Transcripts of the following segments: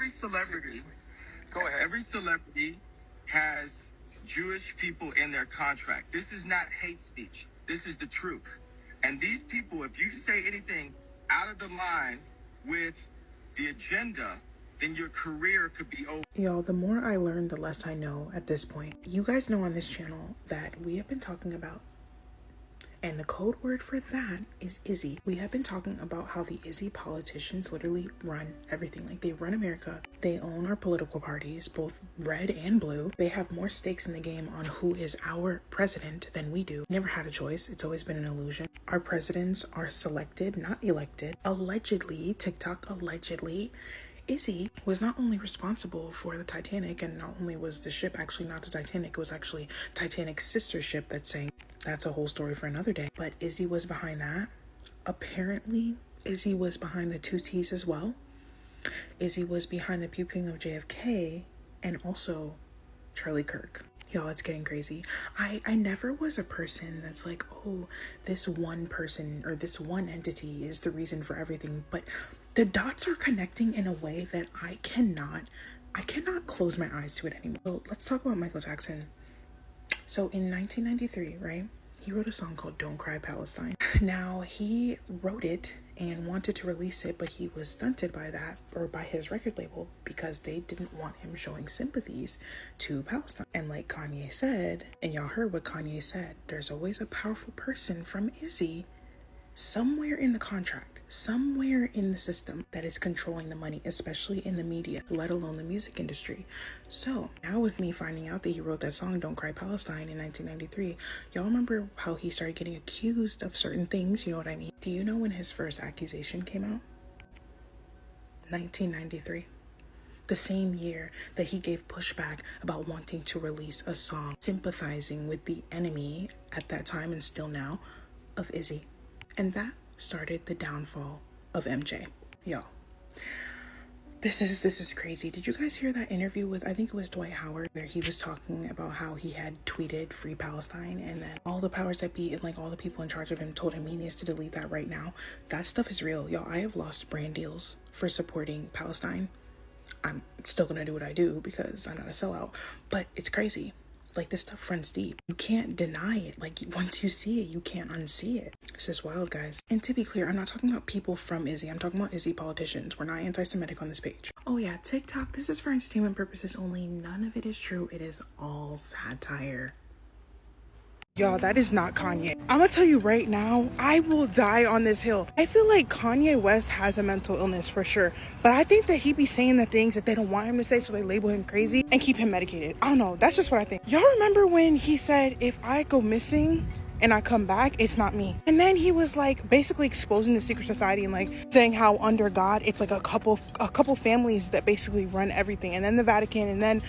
every celebrity, Go ahead. every celebrity has Jewish people in their contract. This is not hate speech. This is the truth. And these people, if you say anything out of the line with the agenda, then your career could be over. Y'all, the more I learn, the less I know at this point. You guys know on this channel that we have been talking about, and the code word for that is Izzy. We have been talking about how the Izzy politicians literally run everything. Like, they run America. They own our political parties, both red and blue. They have more stakes in the game on who is our president than we do. Never had a choice. It's always been an illusion. Our presidents are selected, not elected. Allegedly, TikTok allegedly, Izzy was not only responsible for the Titanic, and not only was the ship actually not the Titanic, it was actually Titanic's sister ship that sank. That's a whole story for another day. But Izzy was behind that. Apparently, Izzy was behind the 2Ts as well. Izzy was behind the puping of JFK and also Charlie Kirk. Y'all, it's getting crazy. I never was a person that's like, oh, this one person or this one entity is the reason for everything. But the dots are connecting in a way that I cannot close my eyes to it anymore. So let's talk about Michael Jackson. So in 1993, right, he wrote a song called Don't Cry Palestine. Now, he wrote it and wanted to release it, but he was stunted by that, or by his record label, because they didn't want him showing sympathies to Palestine. And like Kanye said, and y'all heard what Kanye said, there's always a powerful person from Izzy somewhere in the contract, somewhere in the system that is controlling the money, especially in the media, let alone the music industry. So now with me finding out that he wrote that song Don't Cry Palestine in 1993, y'all remember how he started getting accused of certain things, you know what I mean? Do you know when his first accusation came out? 1993. The same year that he gave pushback about wanting to release a song sympathizing with the enemy at that time, and still now, of Izzy. And that started the downfall of MJ. Y'all, this is crazy. Did you guys hear that interview with, I think it was Dwight Howard, where he was talking about how he had tweeted Free Palestine, and then all the powers that be and like all the people in charge of him told him he needs to delete that right now? That stuff is real. Y'all, I have lost brand deals for supporting Palestine. I'm still gonna do what I do because I'm not a sellout, but it's crazy. Like, this stuff runs deep. You can't deny it. Like, once you see it, you can't unsee it. This is wild, guys. And to be clear, I'm not talking about people from Izzy. I'm talking about Izzy politicians. We're not anti-Semitic on this page. Oh yeah, TikTok, this is for entertainment purposes only. None of it is true. It is all satire. Y'all, that is not Kanye. I'm gonna tell you right now, I will die on this hill. I feel like Kanye West has a mental illness for sure, but I think that he be saying the things that they don't want him to say, so they label him crazy and keep him medicated. I don't know, that's just what I think. Y'all remember when he said, if I go missing and I come back, it's not me? And then he was like basically exposing the secret society and like saying how under God, it's like a couple families that basically run everything, and then the Vatican, and then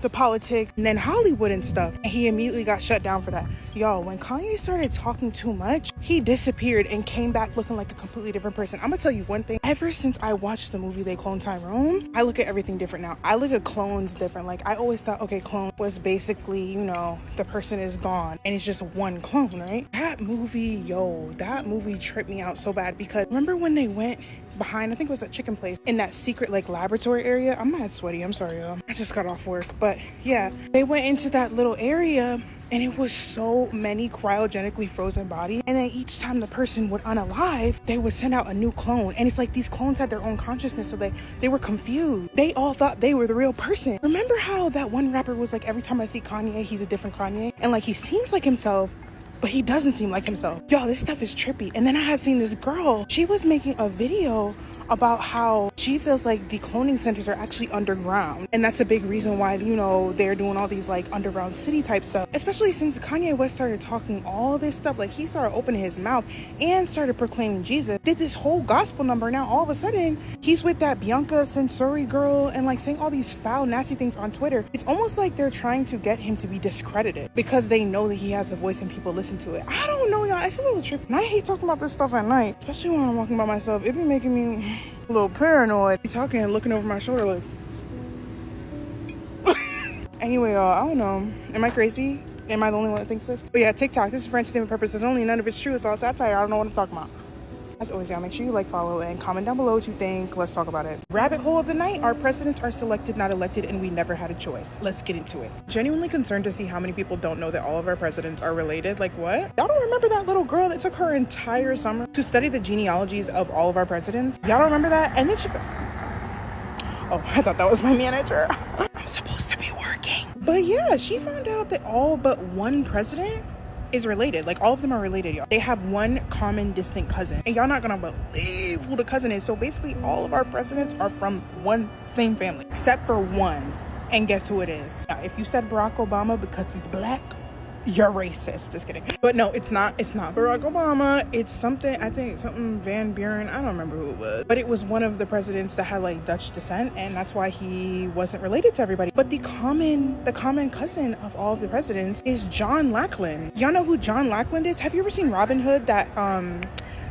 the politics, and then Hollywood and stuff. And he immediately got shut down for that. Y'all, when Kanye started talking too much, he disappeared and came back looking like a completely different person. I'm gonna tell you one thing. Ever since I watched the movie They Cloned Tyrone, I look at everything different now. I look at clones different. Like, I always thought, okay, clone was basically, you know, the person is gone and it's just one clone, right? That movie tripped me out so bad, because remember when they went behind, I think it was that chicken place, in that secret like laboratory area? I'm mad sweaty, I'm sorry y'all, I just got off work. But yeah, they went into that little area and it was so many cryogenically frozen bodies, and then each time the person would unalive, they would send out a new clone. And it's like these clones had their own consciousness, so they were confused. They all thought they were the real person. Remember how that one rapper was like, every time I see Kanye, he's a different Kanye, and like he seems like himself, but he doesn't seem like himself. Y'all, this stuff is trippy. And then I had seen this girl, she was making a video about how she feels like the cloning centers are actually underground, and that's a big reason why, you know, they're doing all these like underground city type stuff, especially since Kanye West started talking all this stuff. Like, he started opening his mouth and started proclaiming Jesus, did this whole gospel number. Now all of a sudden he's with that Bianca Censori girl and like saying all these foul nasty things on Twitter. It's almost like they're trying to get him to be discredited because they know that he has a voice and people listen to it. I don't know, y'all, it's a little trippy. And I hate talking about this stuff at night, especially when I'm walking by myself. It be making me a little paranoid. Be talking and looking over my shoulder like anyway, y'all, I don't know, am I crazy? Am I the only one that thinks this? But yeah, TikTok, this is for entertainment purposes only. None of it's true. It's all satire. I don't know what I'm talking about. As always, y'all, make sure you like, follow, and comment down below what you think. Let's talk about it. Rabbit hole of the night. Our presidents are selected, not elected, and we never had a choice. Let's get into it. Genuinely concerned to see how many people don't know that all of our presidents are related. Like, what? Y'all don't remember that little girl that took her entire summer to study the genealogies of all of our presidents? Y'all don't remember that? And then she... Oh, I thought that was my manager. I'm supposed to be working. But yeah, she found out that all but one president is related. Like, all of them are related, y'all. They have one common distant cousin, and y'all not gonna believe who the cousin is. So basically all of our presidents are from one same family except for one, and guess who it is? Now, if you said Barack Obama because he's black, you're racist. Just kidding. But no, it's not Barack Obama. It's something, I think something Van Buren. I don't remember who it was, but it was one of the presidents that had like Dutch descent, and that's why he wasn't related to everybody. But the common cousin of all of the presidents is John Lackland. Y'all know who John Lackland is? Have you ever seen Robin Hood?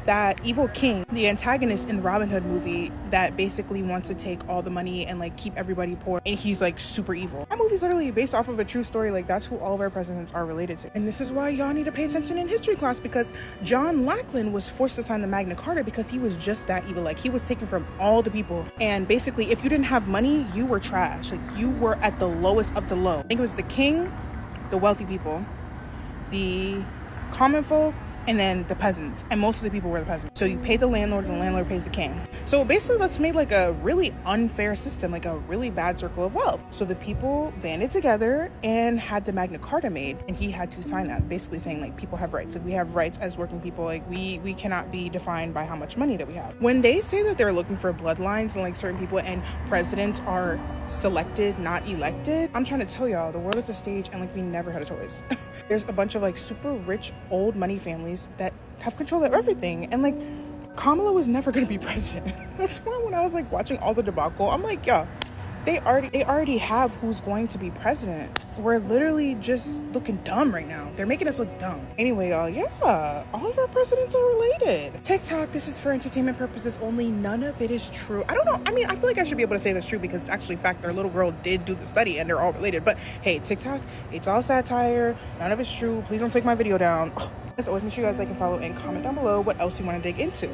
That evil king, the antagonist in the Robin Hood movie that basically wants to take all the money and like keep everybody poor, and he's like super evil. That movie's literally based off of a true story. Like, that's who all of our presidents are related to. And this is why y'all need to pay attention in history class, because John Lackland was forced to sign the Magna Carta because he was just that evil. Like, he was taken from all the people, and basically if you didn't have money, you were trash. Like, you were at the lowest of the low. I think it was the king, the wealthy people, the common folk, and then the peasants, and most of the people were the peasants. So you pay the landlord, and the landlord pays the king. So basically that's made like a really unfair system, like a really bad circle of wealth. So the people banded together and had the Magna Carta made, and he had to sign that, basically saying like people have rights. Like, we have rights as working people. Like, we cannot be defined by how much money that we have. When they say that they're looking for bloodlines and like certain people and presidents are selected, not elected, I'm trying to tell y'all, the world is a stage, and like we never had a choice. There's a bunch of like super rich old money families that have control of everything, and like Kamala was never gonna be president. That's why when I was like watching all the debacle, I'm like, yeah, they already have who's going to be president. We're literally just looking dumb right now. They're making us look dumb. Anyway, y'all, yeah, all of our presidents are related. TikTok, this is for entertainment purposes only. None of it is true. I don't know. I mean, I feel like I should be able to say that's true because it's actually fact. Their little girl did do the study and they're all related. But hey, TikTok, it's all satire. None of it's true. Please don't take my video down. As always, make sure you guys like and follow and comment down below what else you want to dig into.